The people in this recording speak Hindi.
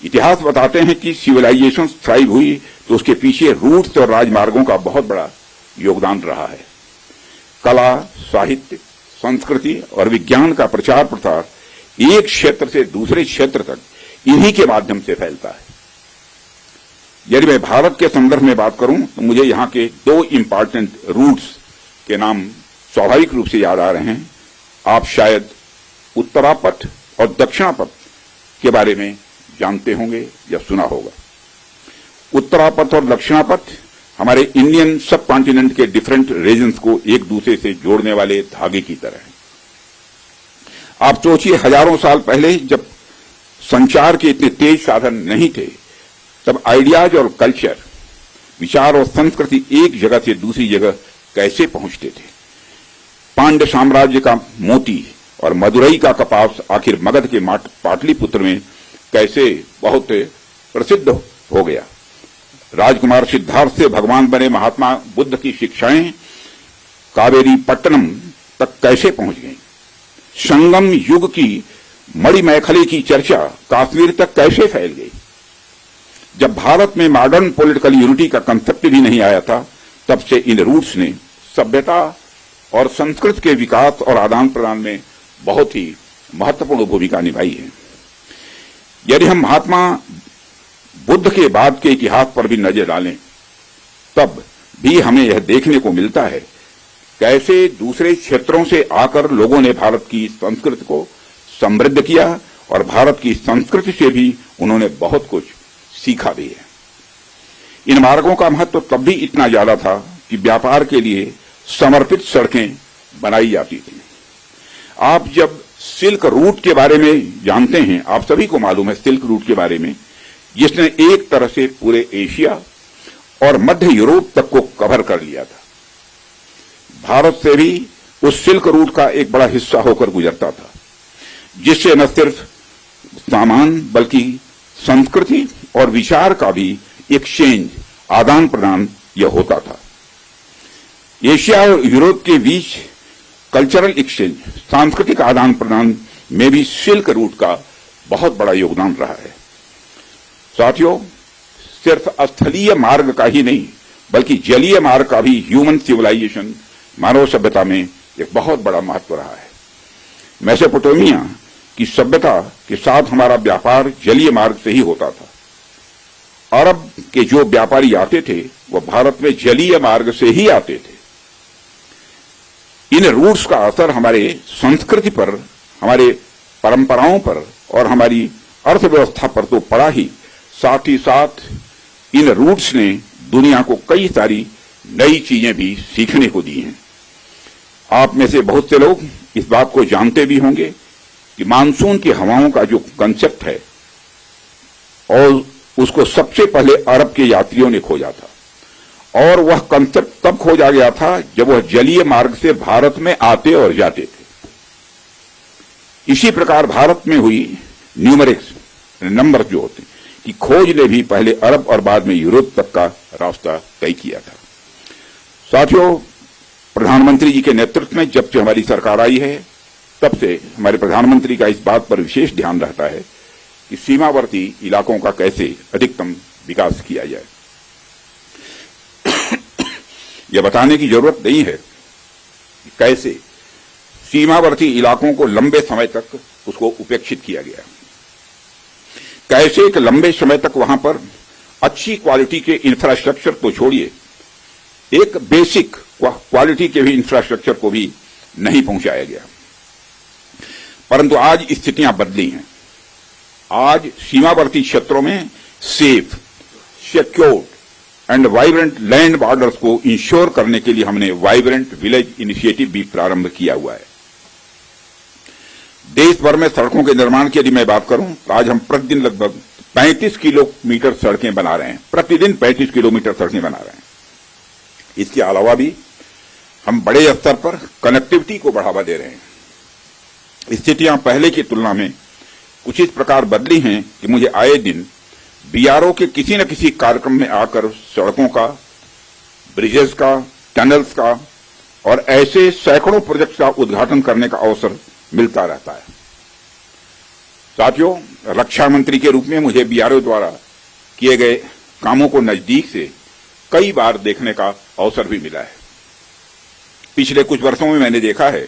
इतिहास बताते हैं कि सिविलाइजेशन थ्राइव हुई तो उसके पीछे रूट्स और राजमार्गों का बहुत बड़ा योगदान रहा है। कला, साहित्य, संस्कृति और विज्ञान का प्रचार प्रसार एक क्षेत्र से दूसरे क्षेत्र तक इन्हीं के माध्यम से फैलता है। यदि मैं भारत के संदर्भ में बात करूं तो मुझे यहां के दो इंपॉर्टेंट रूट्स के नाम स्वाभाविक रूप से याद आ रहे हैं। आप शायद उत्तरापथ और दक्षिणापथ के बारे में जानते होंगे या सुना होगा। उत्तरापथ और दक्षिणापथ हमारे इंडियन सब कॉन्टिनेंट के डिफरेंट रीजन्स को एक दूसरे से जोड़ने वाले धागे की तरह है। आप सोचिए, हजारों साल पहले जब संचार के इतने तेज साधन नहीं थे, तब आइडियाज और कल्चर, विचार और संस्कृति एक जगह से दूसरी जगह कैसे पहुंचते थे। पांड्य साम्राज्य का मोती और मदुरई का कपास आखिर मगध के पाटलिपुत्र में कैसे बहुत प्रसिद्ध हो गया। राजकुमार सिद्धार्थ से भगवान बने महात्मा बुद्ध की शिक्षाएं कावेरी पट्टनम तक कैसे पहुंच गईं। संगम युग की मणिमेखले की चर्चा कश्मीर तक कैसे फैल गई। जब भारत में मॉडर्न पॉलिटिकल यूनिटी का कंसेप्ट भी नहीं आया था, तब से इन रूट्स ने सभ्यता और संस्कृति के विकास और आदान प्रदान में बहुत ही महत्वपूर्ण भूमिका निभाई है। यदि हम महात्मा बुद्ध के बाद के इतिहास पर भी नजर डालें, तब भी हमें यह देखने को मिलता है कैसे दूसरे क्षेत्रों से आकर लोगों ने भारत की संस्कृति को समृद्ध किया और भारत की संस्कृति से भी उन्होंने बहुत कुछ सीखा भी है। इन मार्गों का महत्व तब भी इतना ज्यादा था कि व्यापार के लिए समर्पित सड़कें बनाई जाती थी। आप जब सिल्क रूट के बारे में जानते हैं, आप सभी को मालूम है सिल्क रूट के बारे में, जिसने एक तरह से पूरे एशिया और मध्य यूरोप तक को कवर कर लिया था। भारत से भी उस सिल्क रूट का एक बड़ा हिस्सा होकर गुजरता था, जिससे न सिर्फ सामान बल्कि संस्कृति और विचार का भी एक्सचेंज, आदान प्रदान यह होता था। एशिया और यूरोप के बीच कल्चरल एक्सचेंज, सांस्कृतिक आदान प्रदान में भी सिल्क रूट का बहुत बड़ा योगदान रहा है। साथियों, सिर्फ स्थलीय मार्ग का ही नहीं बल्कि जलीय मार्ग का भी ह्यूमन सिविलाइजेशन, मानव सभ्यता में एक बहुत बड़ा महत्व रहा है। मेसोपोटामिया की सभ्यता के साथ हमारा व्यापार जलीय मार्ग से ही होता था। अरब के जो व्यापारी आते थे वह भारत में जलीय मार्ग से ही आते थे। इन रूट्स का असर हमारे संस्कृति पर, हमारे परंपराओं पर और हमारी अर्थव्यवस्था पर तो पड़ा ही, साथ ही साथ इन रूट्स ने दुनिया को कई सारी नई चीजें भी सीखने को दी हैं। आप में से बहुत से लोग इस बात को जानते भी होंगे कि मानसून की हवाओं का जो कंसेप्ट है, और उसको सबसे पहले अरब के यात्रियों ने खोजा था, और वह कंसेप्ट तब खोजा गया था जब वह जलीय मार्ग से भारत में आते और जाते थे। इसी प्रकार भारत में हुई न्यूमेरिक्स, नंबर जो होते की खोज ने भी पहले अरब और बाद में यूरोप तक का रास्ता तय किया था। साथियों, प्रधानमंत्री जी के नेतृत्व में जब से हमारी सरकार आई है, तब से हमारे प्रधानमंत्री का इस बात पर विशेष ध्यान रहता है कि सीमावर्ती इलाकों का कैसे अधिकतम विकास किया जाए। यह बताने की जरूरत नहीं है कि कैसे सीमावर्ती इलाकों को लंबे समय तक उसको उपेक्षित किया गया, कैसे एक लंबे समय तक वहां पर अच्छी क्वालिटी के इंफ्रास्ट्रक्चर को छोड़िए, एक बेसिक क्वालिटी के भी इंफ्रास्ट्रक्चर को भी नहीं पहुंचाया गया। परंतु आज स्थितियां बदली हैं। आज सीमावर्ती क्षेत्रों में safe, secured and vibrant land borders को इंश्योर करने के लिए हमने वाइब्रेंट विलेज इनिशिएटिव भी प्रारंभ किया हुआ है। देश भर में सड़कों के निर्माण की यदि मैं बात करूं तो आज हम प्रतिदिन लगभग 35 किलोमीटर सड़कें बना रहे हैं, प्रतिदिन 35 किलोमीटर सड़कें बना रहे हैं। इसके अलावा भी हम बड़े स्तर पर कनेक्टिविटी को बढ़ावा दे रहे हैं। स्थितियां पहले की तुलना में कुछ इस प्रकार बदली हैं कि मुझे आए दिन बीआरओ के किसी न किसी कार्यक्रम में आकर सड़कों का, ब्रिजेस का, टनल्स का और ऐसे सैकड़ों प्रोजेक्ट का उद्घाटन करने का अवसर मिलता रहता है। साथियों, रक्षा मंत्री के रूप में मुझे बीआरओ द्वारा किए गए कामों को नजदीक से कई बार देखने का अवसर भी मिला है। पिछले कुछ वर्षों में मैंने देखा है